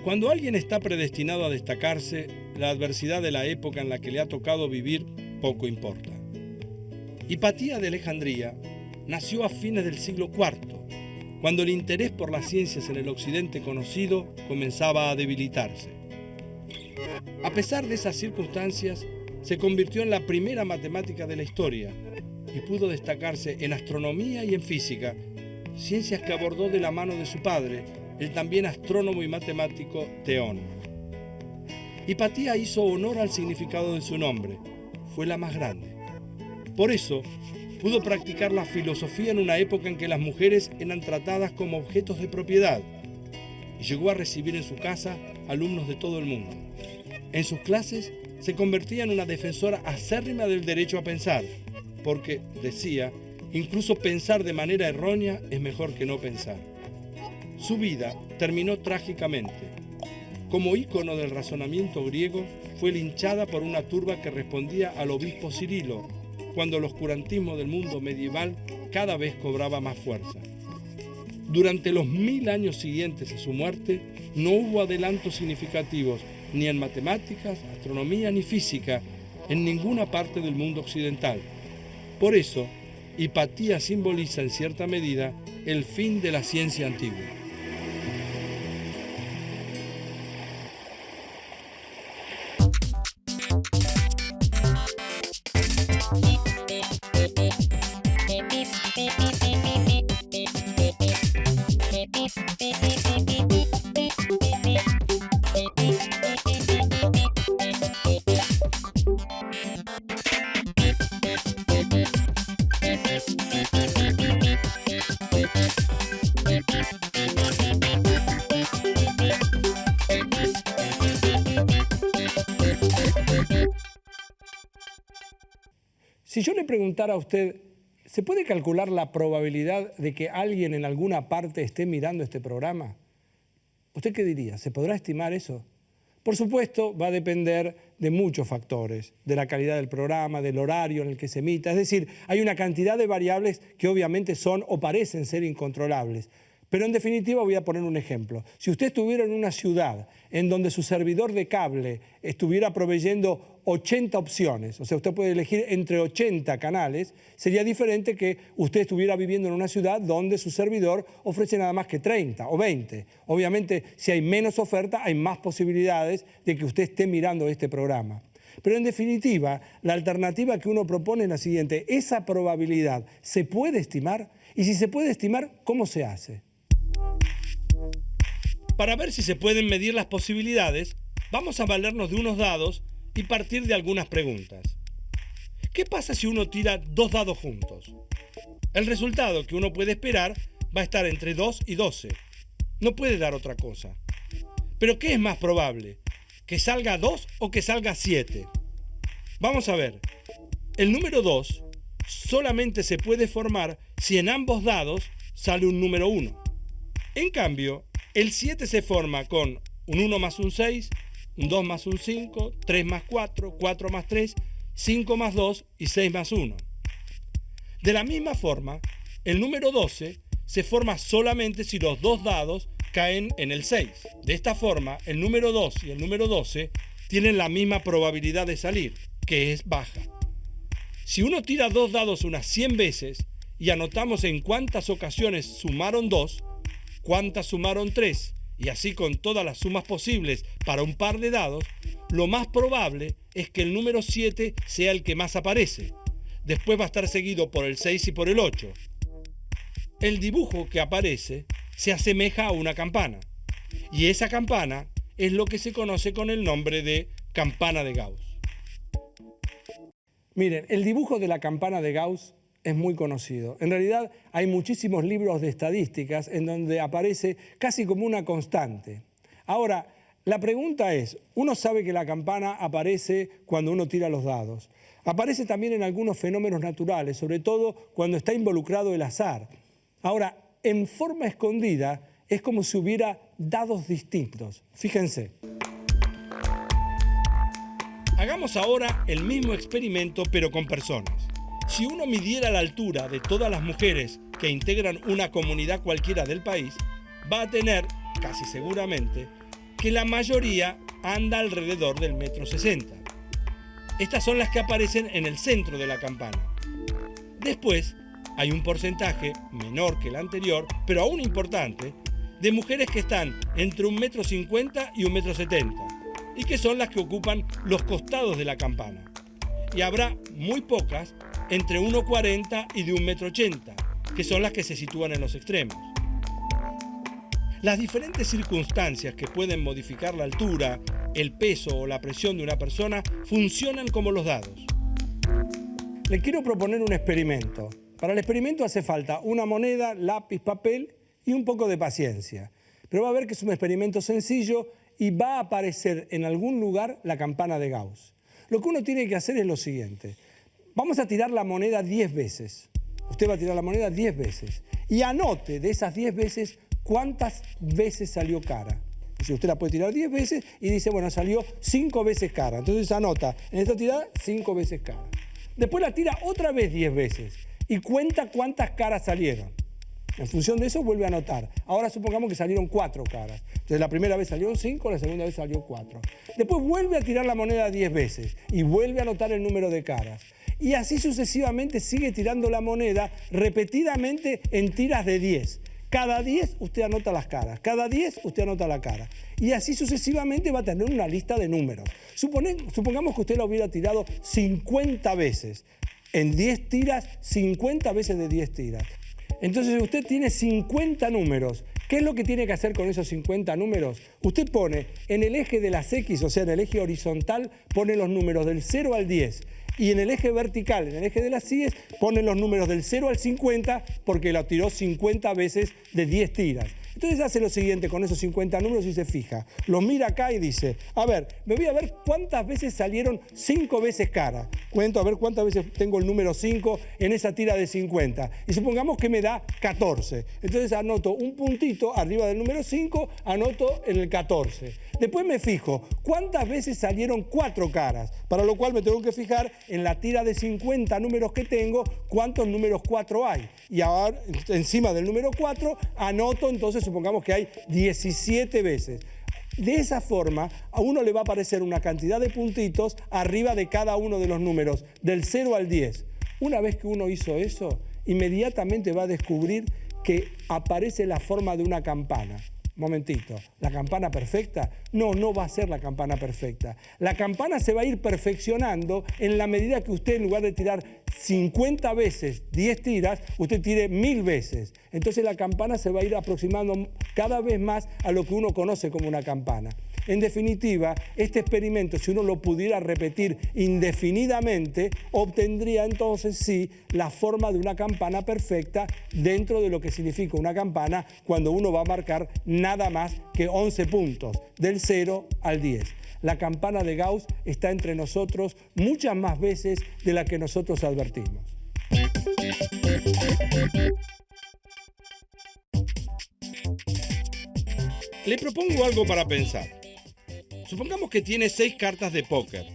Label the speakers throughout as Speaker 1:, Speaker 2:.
Speaker 1: Cuando alguien está predestinado a destacarse, la adversidad de la época en la que le ha tocado vivir poco importa. Hipatía de Alejandría nació a fines del siglo IV, cuando el interés por las ciencias en el occidente conocido comenzaba a debilitarse. A pesar de esas circunstancias, se convirtió en la primera matemática de la historia y pudo destacarse en astronomía y en física, ciencias que abordó de la mano de su padre, el también astrónomo y matemático Theón. Hipatía hizo honor al significado de su nombre, fue la más grande. Por eso, pudo practicar la filosofía en una época en que las mujeres eran tratadas como objetos de propiedad y llegó a recibir en su casa alumnos de todo el mundo. En sus clases se convertía en una defensora acérrima del derecho a pensar, porque, decía, incluso pensar de manera errónea es mejor que no pensar. Su vida terminó trágicamente. Como ícono del razonamiento griego, fue linchada por una turba que respondía al obispo Cirilo, cuando el oscurantismo del mundo medieval cada vez cobraba más fuerza. Durante los 1000 años siguientes a su muerte, no hubo adelantos significativos ni en matemáticas, astronomía ni física en ninguna parte del mundo occidental. Por eso, Hipatía simboliza en cierta medida el fin de la ciencia antigua.
Speaker 2: Si yo le preguntara a usted, ¿se puede calcular la probabilidad de que alguien en alguna parte esté mirando este programa? ¿Usted qué diría? ¿Se podrá estimar eso? Por supuesto, va a depender de muchos factores, de la calidad del programa, del horario en el que se emita. Es decir, hay una cantidad de variables que obviamente son o parecen ser incontrolables. Pero en definitiva voy a poner un ejemplo. Si usted estuviera en una ciudad en donde su servidor de cable estuviera proveyendo 80 opciones, o sea, usted puede elegir entre 80 canales, sería diferente que usted estuviera viviendo en una ciudad donde su servidor ofrece nada más que 30 o 20. Obviamente, si hay menos oferta, hay más posibilidades de que usted esté mirando este programa. Pero en definitiva, la alternativa que uno propone es la siguiente: ¿esa probabilidad se puede estimar? Y si se puede estimar, ¿cómo se hace?
Speaker 1: Para ver si se pueden medir las posibilidades, vamos a valernos de unos dados y partir de algunas preguntas. ¿Qué pasa si uno tira 2 dados juntos? El resultado que uno puede esperar va a estar entre 2 y 12. No puede dar otra cosa. ¿Pero qué es más probable? ¿Que salga 2 o que salga 7? Vamos a ver. El número 2 solamente se puede formar si en ambos dados sale un número 1. En cambio, el 7 se forma con un 1 más un 6, un 2 más un 5, 3 más 4, 4 más 3, 5 más 2 y 6 más 1. De la misma forma, el número 12 se forma solamente si los dos dados caen en el 6. De esta forma, el número 2 y el número 12 tienen la misma probabilidad de salir, que es baja. Si uno tira 2 dados unas 100 veces y anotamos en cuántas ocasiones sumaron 2, cuántas sumaron 3, y así con todas las sumas posibles para un par de dados, lo más probable es que el número 7 sea el que más aparece. Después va a estar seguido por el 6 y por el 8. El dibujo que aparece se asemeja a una campana, y esa campana es lo que se conoce con el nombre de campana de Gauss.
Speaker 2: Miren, el dibujo de la campana de Gauss es muy conocido. En realidad hay muchísimos libros de estadísticas en donde aparece casi como una constante. Ahora, la pregunta es, uno sabe que la campana aparece cuando uno tira los dados. Aparece también en algunos fenómenos naturales, sobre todo cuando está involucrado el azar. Ahora, en forma escondida, es como si hubiera dados distintos. Fíjense.
Speaker 1: Hagamos ahora el mismo experimento, pero con personas. Si uno midiera la altura de todas las mujeres que integran una comunidad cualquiera del país, va a tener, casi seguramente, que la mayoría anda alrededor del 1,60 m. Estas son las que aparecen en el centro de la campana. Después, hay un porcentaje menor que el anterior, pero aún importante, de mujeres que están entre 1,50 m y 1,70 m, y que son las que ocupan los costados de la campana. Y habrá muy pocas entre 1,40 m y de 1,80 m, que son las que se sitúan en los extremos. Las diferentes circunstancias que pueden modificar la altura, el peso o la presión de una persona funcionan como los dados.
Speaker 2: Le quiero proponer un experimento. Para el experimento hace falta una moneda, lápiz, papel y un poco de paciencia. Pero va a ver que es un experimento sencillo y va a aparecer en algún lugar la campana de Gauss. Lo que uno tiene que hacer es lo siguiente. Vamos a tirar la moneda 10 veces. Usted va a tirar la moneda 10 veces. Y anote de esas 10 veces cuántas veces salió cara. Si usted la puede tirar 10 veces y dice, bueno, salió 5 veces cara. Entonces anota, en esta tirada, 5 veces cara. Después la tira otra vez 10 veces y cuenta cuántas caras salieron. En función de eso vuelve a anotar. Ahora supongamos que salieron 4 caras. Entonces la primera vez salieron 5, la segunda vez salió 4. Después vuelve a tirar la moneda 10 veces y vuelve a anotar el número de caras. Y así sucesivamente sigue tirando la moneda repetidamente en tiras de 10. Cada 10 usted anota las caras, cada 10 usted anota la cara. Y así sucesivamente va a tener una lista de números. Supongamos que usted la hubiera tirado 50 veces. En 10 tiras, 50 veces de 10 tiras. Entonces usted tiene 50 números. ¿Qué es lo que tiene que hacer con esos 50 números? Usted pone en el eje de las X, o sea, en el eje horizontal, pone los números del 0 al 10. Y en el eje vertical, en el eje de las Y, pone los números del 0 al 50 porque la tiró 50 veces de 10 tiras. Entonces hace lo siguiente con esos 50 números y se fija. Los mira acá y dice, a ver, me voy a ver cuántas veces salieron 5 veces cara. Cuento a ver cuántas veces tengo el número 5 en esa tira de 50. Y supongamos que me da 14. Entonces anoto un puntito arriba del número 5, anoto en el 14. Después me fijo cuántas veces salieron 4 caras, para lo cual me tengo que fijar en la tira de 50 números que tengo, cuántos números 4 hay. Y ahora, encima del número 4, anoto entonces, supongamos que hay 17 veces. De esa forma, a uno le va a aparecer una cantidad de puntitos arriba de cada uno de los números, del 0 al 10. Una vez que uno hizo eso, inmediatamente va a descubrir que aparece la forma de una campana. Momentito, ¿la campana perfecta? No, no va a ser la campana perfecta. La campana se va a ir perfeccionando en la medida que usted, en lugar de tirar 50 veces 10 tiras, usted tire 1000 veces. Entonces la campana se va a ir aproximando cada vez más a lo que uno conoce como una campana. En definitiva, este experimento, si uno lo pudiera repetir indefinidamente, obtendría entonces sí la forma de una campana perfecta dentro de lo que significa una campana cuando uno va a marcar nada más que 11 puntos, del 0 al 10. La campana de Gauss está entre nosotros muchas más veces de las que nosotros advertimos.
Speaker 1: Le propongo algo para pensar. Supongamos que tiene 6 cartas de póker.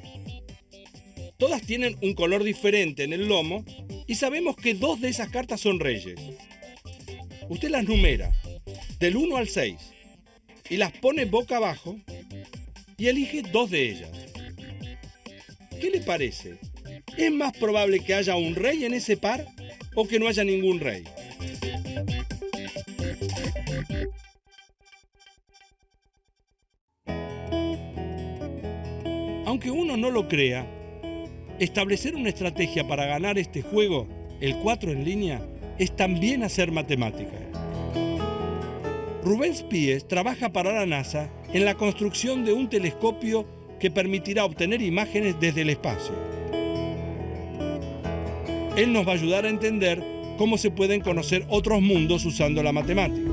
Speaker 1: Todas tienen un color diferente en el lomo y sabemos que 2 de esas cartas son reyes. Usted las numera del 1 al 6 y las pone boca abajo y elige 2 de ellas. ¿Qué le parece? ¿Es más probable que haya un rey en ese par o que no haya ningún rey? Aunque uno no lo crea, establecer una estrategia para ganar este juego, el 4 en línea, es también hacer matemática. Rubén Spies trabaja para la NASA en la construcción de un telescopio que permitirá obtener imágenes desde el espacio. Él nos va a ayudar a entender cómo se pueden conocer otros mundos usando la matemática.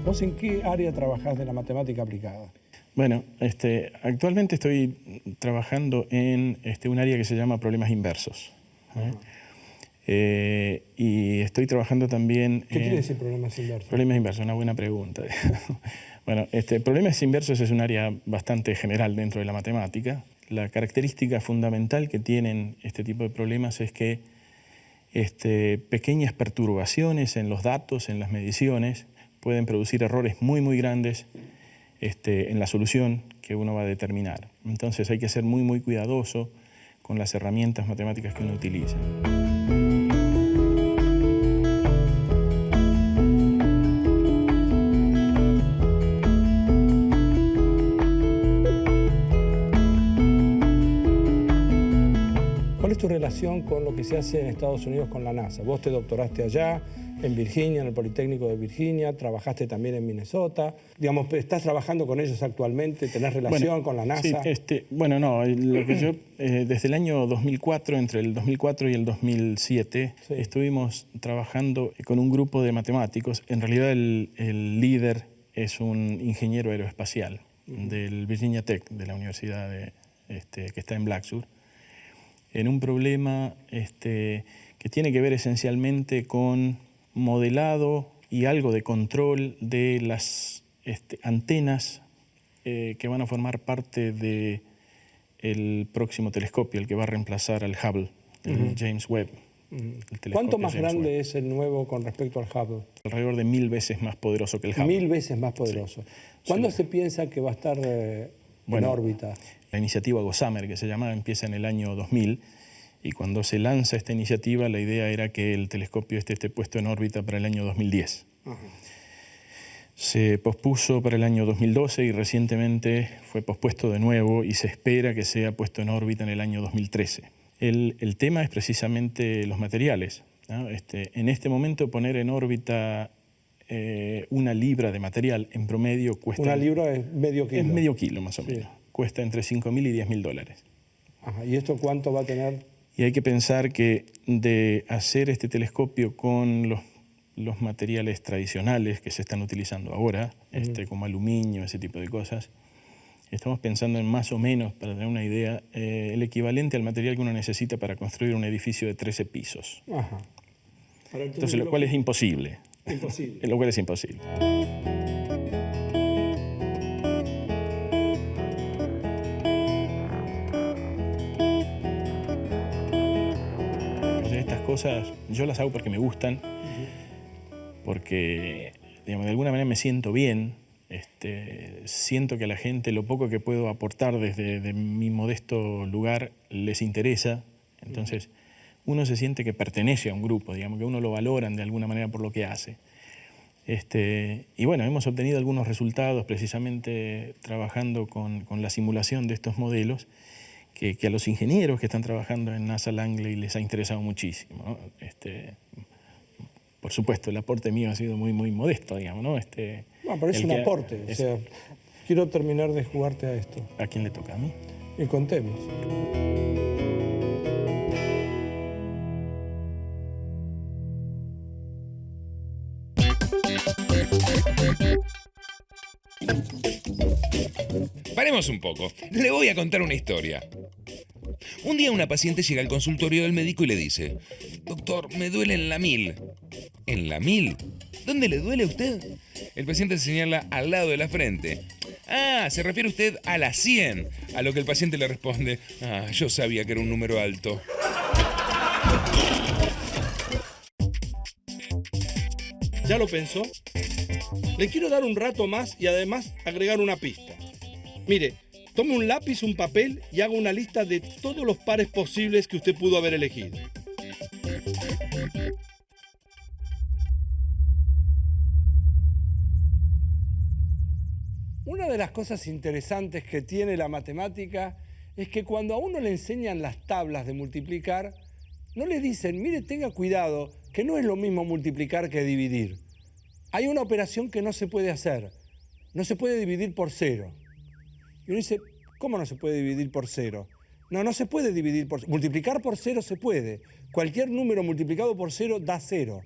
Speaker 2: ¿Vos en qué área trabajás de la matemática aplicada?
Speaker 3: Bueno, actualmente estoy trabajando en un área que se llama problemas inversos. Y estoy trabajando también
Speaker 2: ¿Qué quiere decir problemas inversos?
Speaker 3: Problemas inversos, una buena pregunta. Bueno, problemas inversos es un área bastante general dentro de la matemática. La característica fundamental que tienen este tipo de problemas es que pequeñas perturbaciones en los datos, en las mediciones, pueden producir errores muy, muy grandes en la solución que uno va a determinar. Entonces hay que ser muy, muy cuidadoso con las herramientas matemáticas que uno utiliza.
Speaker 2: ¿Cuál es tu relación con lo que se hace en Estados Unidos con la NASA? Vos te doctoraste allá, en Virginia, en el Politécnico de Virginia, trabajaste también en Minnesota. Digamos, ¿estás trabajando con ellos actualmente? ¿Tenés relación con la NASA?
Speaker 3: Sí, bueno, no, lo que yo, desde el año 2004, entre el 2004 y el 2007, sí, estuvimos trabajando con un grupo de matemáticos. En realidad el líder es un ingeniero aeroespacial del Virginia Tech, de la universidad que está en Blacksburg, en un problema que tiene que ver esencialmente con modelado y algo de control de las antenas que van a formar parte del próximo telescopio, el que va a reemplazar al Hubble, el James Webb.
Speaker 2: ¿Cuánto más grande es el nuevo con respecto al Hubble?
Speaker 3: Alrededor de 1000 veces más poderoso que el Hubble.
Speaker 2: 1000 veces más poderoso. Sí. ¿Cuándo se piensa que va a estar en órbita?
Speaker 3: La iniciativa Gossamer, que se llamaba, empieza en el año 2000. Y cuando se lanza esta iniciativa, la idea era que el telescopio esté puesto en órbita para el año 2010. Se pospuso para el año 2012 y recientemente fue pospuesto de nuevo y se espera que sea puesto en órbita en el año 2013. El tema es precisamente los materiales, ¿no? En este momento poner en órbita 1 libra de material en promedio cuesta...
Speaker 2: 1 libra es medio kilo.
Speaker 3: Es medio kilo más o menos. Cuesta entre $5.000 y $10.000.
Speaker 2: Ajá. ¿Y esto cuánto va a tener?
Speaker 3: Y hay que pensar que de hacer este telescopio con los materiales tradicionales que se están utilizando ahora, como aluminio, ese tipo de cosas, estamos pensando en más o menos, para tener una idea, el equivalente al material que uno necesita para construir un edificio de 13 pisos.
Speaker 2: Ajá.
Speaker 3: Entonces, lo cual es imposible.
Speaker 2: Imposible.
Speaker 3: Lo cual es imposible. Cosas, yo las hago porque me gustan, porque digamos, de alguna manera me siento bien, siento que a la gente lo poco que puedo aportar desde mi modesto lugar les interesa, entonces uno se siente que pertenece a un grupo, digamos, que uno lo valoran de alguna manera por lo que hace. Y bueno, hemos obtenido algunos resultados precisamente trabajando con la simulación de estos modelos, que a los ingenieros que están trabajando en NASA Langley les ha interesado muchísimo, ¿no? Por supuesto, el aporte mío ha sido muy, muy modesto, digamos, ¿no?
Speaker 2: Pero es un aporte. O sea, quiero terminar de jugarte a esto.
Speaker 3: ¿A quién le toca? ¿A mí?
Speaker 2: Y contemos.
Speaker 4: Paremos un poco. Le voy a contar una historia. Un día una paciente llega al consultorio del médico y le dice: doctor, me duele en la 1000. ¿En la 1000? ¿Dónde le duele a usted? El paciente señala al lado de la frente. Ah, se refiere usted a la 100. A lo que el paciente le responde: ah, yo sabía que era un número alto.
Speaker 1: ¿Ya lo pensó? Le quiero dar un rato más y además agregar una pista. Mire, tome un lápiz, un papel y haga una lista de todos los pares posibles que usted pudo haber elegido.
Speaker 2: Una de las cosas interesantes que tiene la matemática es que cuando a uno le enseñan las tablas de multiplicar, no le dicen, mire, tenga cuidado, que no es lo mismo multiplicar que dividir. Hay una operación que no se puede hacer. No se puede dividir por 0. Y uno dice, ¿cómo no se puede dividir por 0? No se puede dividir por 0. Multiplicar por 0 se puede. Cualquier número multiplicado por 0 da 0.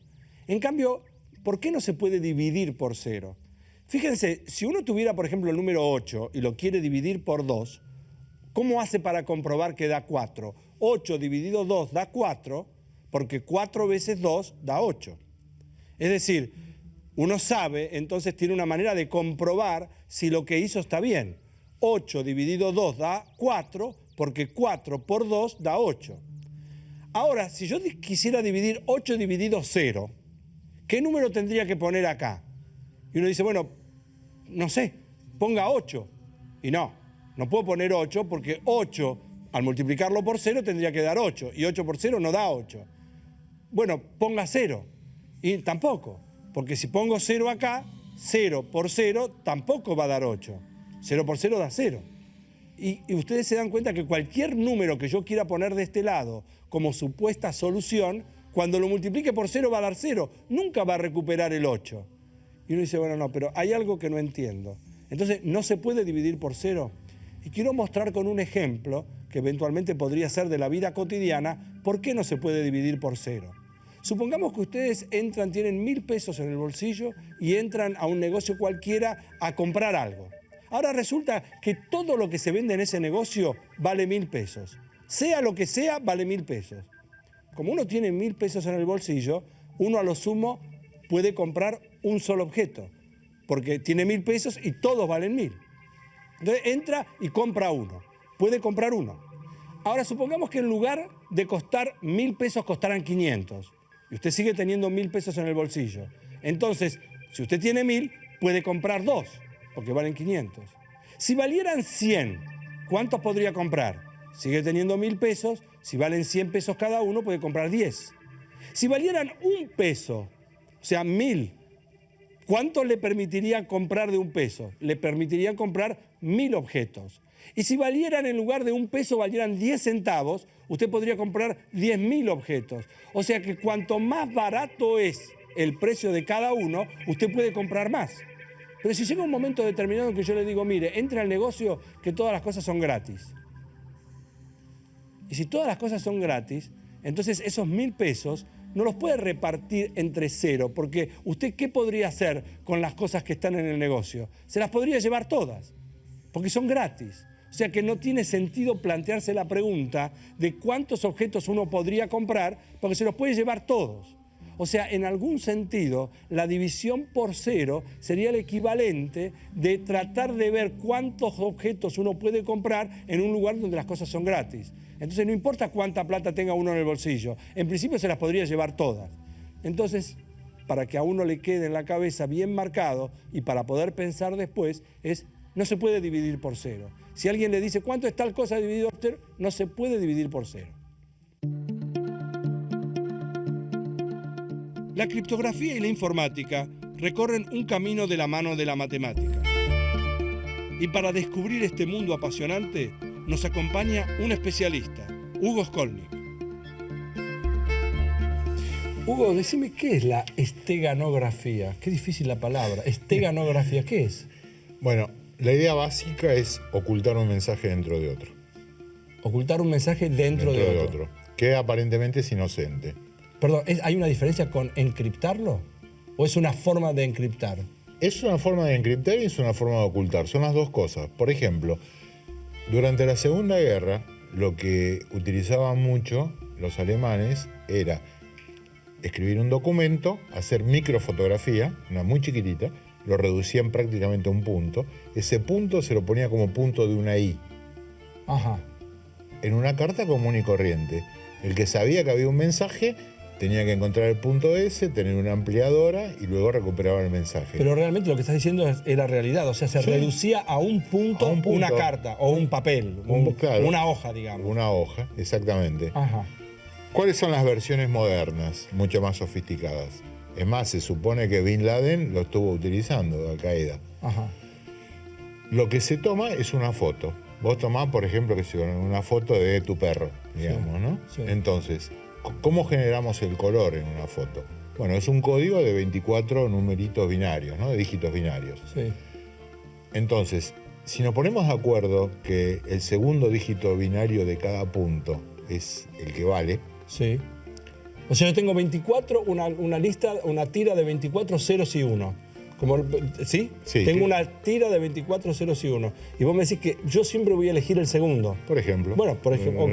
Speaker 2: En cambio, ¿por qué no se puede dividir por 0? Fíjense, si uno tuviera, por ejemplo, el número 8 y lo quiere dividir por 2, ¿cómo hace para comprobar que da 4? 8 dividido 2 da 4, porque 4 veces 2 da 8. Es decir, uno sabe, entonces tiene una manera de comprobar si lo que hizo está bien. 8 dividido 2 da 4, porque 4 por 2 da 8. Ahora, si yo quisiera dividir 8 dividido 0, ¿qué número tendría que poner acá? Y uno dice, bueno, no sé, ponga 8. Y no puedo poner 8 porque 8 al multiplicarlo por 0 tendría que dar 8 y 8 por 0 no da 8. Bueno, ponga 0 y tampoco, porque si pongo 0 acá, 0 por 0 tampoco va a dar 8. 0 por 0 da 0. Y ustedes se dan cuenta que cualquier número que yo quiera poner de este lado como supuesta solución, cuando lo multiplique por 0 va a dar 0, nunca va a recuperar el 8. Y uno dice, bueno, no, pero hay algo que no entiendo. Entonces, ¿no se puede dividir por 0? Y quiero mostrar con un ejemplo, que eventualmente podría ser de la vida cotidiana, por qué no se puede dividir por 0. Supongamos que ustedes tienen 1.000 pesos en el bolsillo y entran a un negocio cualquiera a comprar algo. Ahora resulta que todo lo que se vende en ese negocio vale 1.000 pesos. Sea lo que sea, vale 1.000 pesos. Como uno tiene 1.000 pesos en el bolsillo, uno a lo sumo puede comprar un solo objeto, porque tiene 1.000 pesos y todos valen 1.000. Entonces entra y compra uno. Puede comprar uno. Ahora supongamos que en lugar de costar 1.000 pesos costaran 500. Y usted sigue teniendo 1.000 pesos en el bolsillo. Entonces, si usted tiene 1.000, puede comprar 2, porque valen 500. Si valieran 100, ¿cuántos podría comprar? Sigue teniendo 1.000 pesos. Si valen 100 pesos cada uno, puede comprar 10. Si valieran 1 peso, o sea, 1.000, ¿cuánto le permitirían comprar de 1 peso? Le permitirían comprar 1.000 objetos. Y si valieran, en lugar de 1 peso, valieran 10 centavos, usted podría comprar 10.000 objetos. O sea que cuanto más barato es el precio de cada uno, usted puede comprar más. Pero si llega un momento determinado en que yo le digo, mire, entre al negocio que todas las cosas son gratis. Y si todas las cosas son gratis, entonces esos 1.000 pesos no los puede repartir entre 0, porque usted, ¿qué podría hacer con las cosas que están en el negocio? Se las podría llevar todas, porque son gratis. O sea que no tiene sentido plantearse la pregunta de cuántos objetos uno podría comprar, porque se los puede llevar todos. O sea, en algún sentido, la división por 0 sería el equivalente de tratar de ver cuántos objetos uno puede comprar en un lugar donde las cosas son gratis. Entonces no importa cuánta plata tenga uno en el bolsillo, en principio se las podría llevar todas. Entonces, para que a uno le quede en la cabeza bien marcado y para poder pensar después, no se puede dividir por 0. Si alguien le dice, ¿cuánto es tal cosa dividido por 0? No se puede dividir por 0. La criptografía y la informática recorren un camino de la mano de la matemática. Y para descubrir este mundo apasionante, nos acompaña un especialista, Hugo Skolnick. Hugo, decime, ¿qué es la esteganografía? Qué difícil la palabra. Esteganografía, ¿qué es?
Speaker 5: Bueno, la idea básica es ocultar un mensaje dentro de otro.
Speaker 2: Ocultar un mensaje dentro de otro.
Speaker 5: Que aparentemente es inocente.
Speaker 2: Perdón, ¿hay una diferencia con encriptarlo? ¿O es una forma de encriptar?
Speaker 5: Es una forma de encriptar y es una forma de ocultar. Son las dos cosas. Por ejemplo, durante la Segunda Guerra, lo que utilizaban mucho los alemanes era escribir un documento, hacer microfotografía, una muy chiquitita, lo reducían prácticamente a un punto. Ese punto se lo ponía como punto de una I.
Speaker 2: Ajá.
Speaker 5: En una carta común y corriente. El que sabía que había un mensaje tenía que encontrar el punto S, tener una ampliadora y luego recuperaba el mensaje.
Speaker 2: Pero realmente lo que estás diciendo es la realidad. O sea, se reducía a un punto, una carta o un papel, claro, una hoja, digamos.
Speaker 5: Una hoja, exactamente.
Speaker 2: Ajá.
Speaker 5: ¿Cuáles son las versiones modernas, mucho más sofisticadas? Es más, se supone que Bin Laden lo estuvo utilizando, Al-Qaeda.
Speaker 2: Ajá.
Speaker 5: Lo que se toma es una foto. Vos tomás, por ejemplo, una foto de tu perro, digamos,
Speaker 2: sí,
Speaker 5: ¿no?
Speaker 2: Sí.
Speaker 5: Entonces, ¿cómo generamos el color en una foto? Bueno, es un código de 24 numeritos binarios, ¿no? De dígitos binarios.
Speaker 2: Sí.
Speaker 5: Entonces, si nos ponemos de acuerdo que el segundo dígito binario de cada punto es el que vale.
Speaker 2: Sí. O sea, yo tengo 24, una lista, una tira de 24 ceros y 1. ¿Sí?
Speaker 5: Sí.
Speaker 2: Tengo una tira de 24 ceros y 1. Y vos me decís que yo siempre voy a elegir el segundo.
Speaker 5: Por ejemplo.
Speaker 2: Bueno, por ejemplo, ok.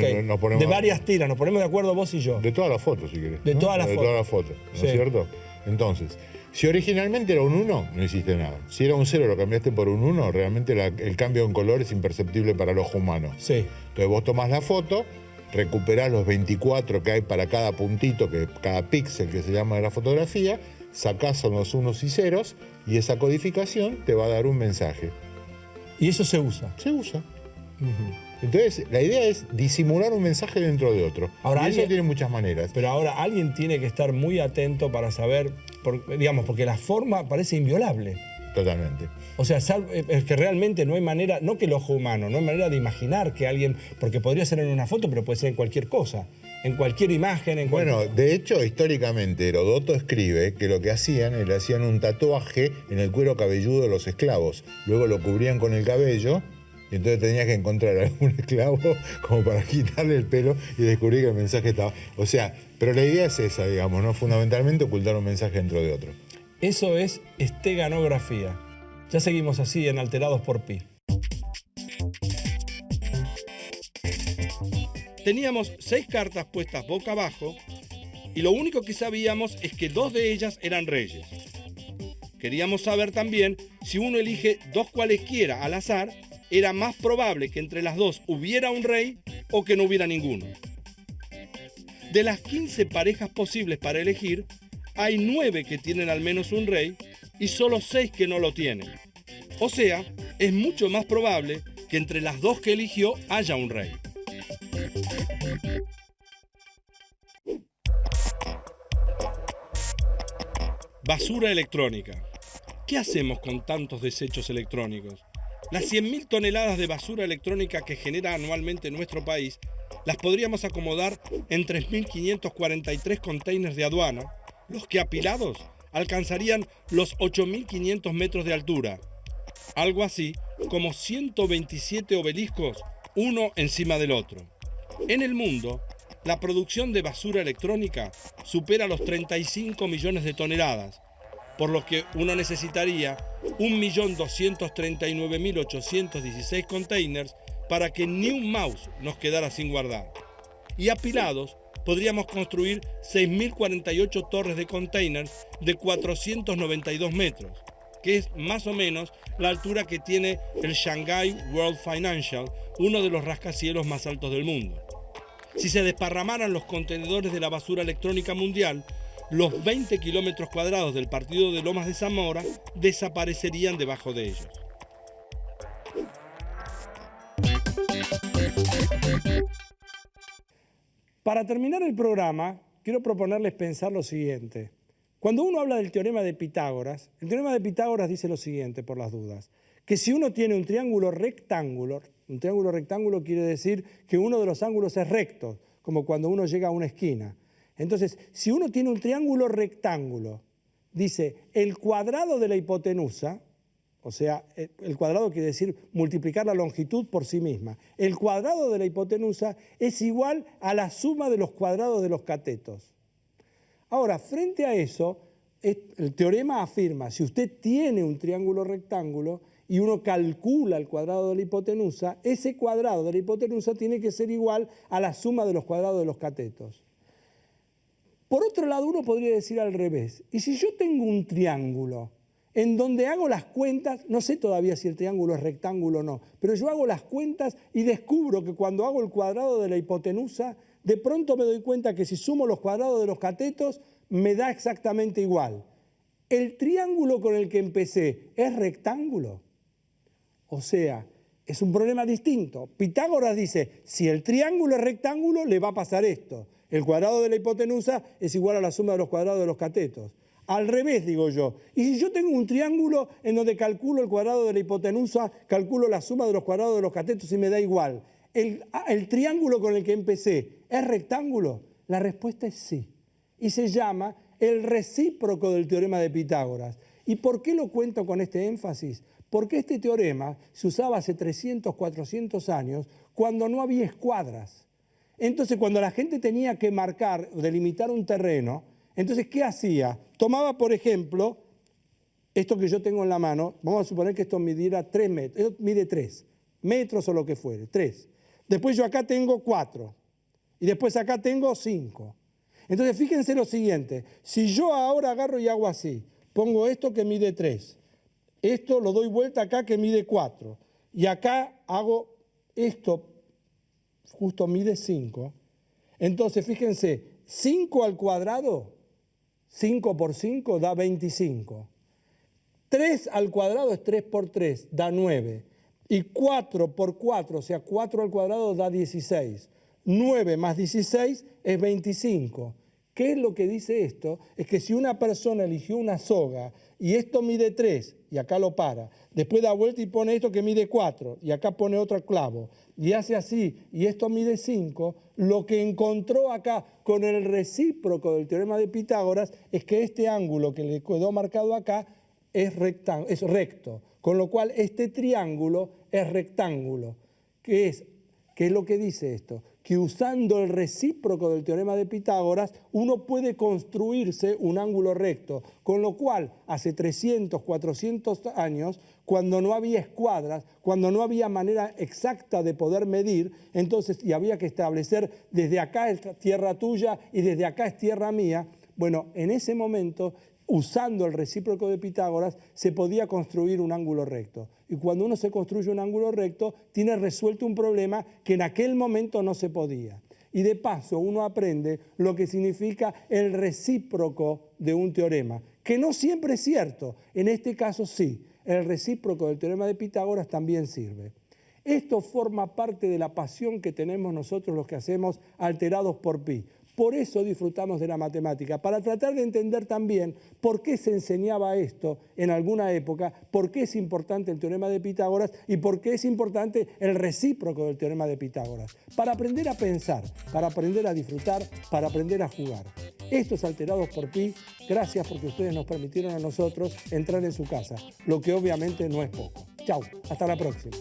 Speaker 2: De varias tiras, nos ponemos de acuerdo vos y yo.
Speaker 5: De todas las fotos, si querés.
Speaker 2: De todas las fotos.
Speaker 5: De todas las fotos, ¿no es cierto? Entonces, si originalmente era un 1, no hiciste nada. Si era un 0, lo cambiaste por un 1, realmente el cambio en color es imperceptible para el ojo humano.
Speaker 2: Sí.
Speaker 5: Entonces vos tomás la foto, recuperás los 24 que hay para cada puntito, cada píxel que se llama de la fotografía, sacás son los unos y ceros y esa codificación te va a dar un mensaje.
Speaker 2: Y eso se usa.
Speaker 5: Se usa. Entonces, la idea es disimular un mensaje dentro de otro.
Speaker 2: Ahora,
Speaker 5: y eso tiene muchas maneras.
Speaker 2: Pero ahora alguien tiene que estar muy atento para saber, porque la forma parece inviolable.
Speaker 5: Totalmente.
Speaker 2: O sea, es que realmente no hay manera, no que el ojo humano, no hay manera de imaginar que alguien, porque podría ser en una foto, pero puede ser en cualquier cosa, en cualquier imagen, en cualquier...
Speaker 5: Bueno, de hecho, históricamente, Herodoto escribe que lo que hacían, le hacían un tatuaje en el cuero cabelludo de los esclavos. Luego lo cubrían con el cabello, y entonces tenías que encontrar algún esclavo como para quitarle el pelo y descubrir que el mensaje estaba... O sea, pero la idea es esa, digamos, ¿no? Fundamentalmente ocultar un mensaje dentro de otro.
Speaker 2: Eso es esteganografía. Ya seguimos así en Alterados por Pi.
Speaker 1: Teníamos 6 cartas puestas boca abajo y lo único que sabíamos es que 2 de ellas eran reyes. Queríamos saber también si uno elige 2 cualesquiera al azar, era más probable que entre las 2 hubiera un rey o que no hubiera ninguno. De las 15 parejas posibles para elegir, hay 9 que tienen al menos un rey y solo 6 que no lo tienen. O sea, es mucho más probable que entre las 2 que eligió haya un rey. Basura electrónica. ¿Qué hacemos con tantos desechos electrónicos? Las 100.000 toneladas de basura electrónica que genera anualmente nuestro país las podríamos acomodar en 3.543 containers de aduana, los que apilados alcanzarían los 8.500 metros de altura. Algo así como 127 obeliscos, uno encima del otro. En el mundo, la producción de basura electrónica supera los 35 millones de toneladas, por lo que uno necesitaría 1.239.816 containers para que ni un mouse nos quedara sin guardar. Y apilados, podríamos construir 6.048 torres de containers de 492 metros, que es más o menos la altura que tiene el Shanghai World Financial, uno de los rascacielos más altos del mundo. Si se desparramaran los contenedores de la basura electrónica mundial, los 20 kilómetros cuadrados del partido de Lomas de Zamora desaparecerían debajo de ellos.
Speaker 2: Para terminar el programa, quiero proponerles pensar lo siguiente. Cuando uno habla del teorema de Pitágoras, el teorema de Pitágoras dice lo siguiente, por las dudas, que si uno tiene un triángulo rectángulo quiere decir que uno de los ángulos es recto, como cuando uno llega a una esquina. Entonces, si uno tiene un triángulo rectángulo, dice el cuadrado de la hipotenusa, o sea, el cuadrado quiere decir multiplicar la longitud por sí misma. El cuadrado de la hipotenusa es igual a la suma de los cuadrados de los catetos. Ahora, frente a eso, el teorema afirma, si usted tiene un triángulo rectángulo y uno calcula el cuadrado de la hipotenusa, ese cuadrado de la hipotenusa tiene que ser igual a la suma de los cuadrados de los catetos. Por otro lado, uno podría decir al revés. Y si yo tengo un triángulo en donde hago las cuentas, no sé todavía si el triángulo es rectángulo o no, pero yo hago las cuentas y descubro que cuando hago el cuadrado de la hipotenusa, de pronto me doy cuenta que si sumo los cuadrados de los catetos, me da exactamente igual. ¿El triángulo con el que empecé es rectángulo? O sea, es un problema distinto. Pitágoras dice, si el triángulo es rectángulo, le va a pasar esto. El cuadrado de la hipotenusa es igual a la suma de los cuadrados de los catetos. Al revés, digo yo. Y si yo tengo un triángulo en donde calculo el cuadrado de la hipotenusa, calculo la suma de los cuadrados de los catetos y me da igual. ¿El triángulo con el que empecé es rectángulo? La respuesta es sí. Y se llama el recíproco del teorema de Pitágoras. ¿Y por qué lo cuento con este énfasis? Porque este teorema se usaba hace 300, 400 años cuando no había escuadras. Entonces, cuando la gente tenía que marcar o delimitar un terreno, entonces, ¿qué hacía? Tomaba, por ejemplo, esto que yo tengo en la mano, vamos a suponer que esto midiera 3 metros, esto mide 3 metros o lo que fuere, 3. Después yo acá tengo 4 y después acá tengo 5. Entonces, fíjense lo siguiente, si yo ahora agarro y hago así, pongo esto que mide 3, esto lo doy vuelta acá que mide 4 y acá hago esto, justo mide 5. Entonces, fíjense, 5 al cuadrado, 5 por 5 da 25. 3 al cuadrado es 3 por 3, da 9. Y 4 por 4, o sea, 4 al cuadrado da 16. 9 más 16 es 25. ¿Qué es lo que dice esto? Es que si una persona eligió una soga y esto mide 3 y acá lo para, después da vuelta y pone esto que mide 4 y acá pone otro clavo y hace así y esto mide 5, lo que encontró acá con el recíproco del teorema de Pitágoras es que este ángulo que le quedó marcado acá es recto, con lo cual este triángulo es rectángulo. ¿Qué es lo que dice esto? Que usando el recíproco del teorema de Pitágoras, uno puede construirse un ángulo recto, con lo cual hace 300, 400 años, cuando no había escuadras, cuando no había manera exacta de poder medir, entonces, y había que establecer desde acá es tierra tuya y desde acá es tierra mía, bueno, en ese momento, usando el recíproco de Pitágoras, se podía construir un ángulo recto. Y cuando uno se construye un ángulo recto, tiene resuelto un problema que en aquel momento no se podía. Y de paso uno aprende lo que significa el recíproco de un teorema, que no siempre es cierto. En este caso sí, el recíproco del teorema de Pitágoras también sirve. Esto forma parte de la pasión que tenemos nosotros los que hacemos alterados por pi. Por eso disfrutamos de la matemática, para tratar de entender también por qué se enseñaba esto en alguna época, por qué es importante el teorema de Pitágoras y por qué es importante el recíproco del teorema de Pitágoras. Para aprender a pensar, para aprender a disfrutar, para aprender a jugar. Esto es Alterados por Pi. Gracias porque ustedes nos permitieron a nosotros entrar en su casa, lo que obviamente no es poco. Chau, hasta la próxima.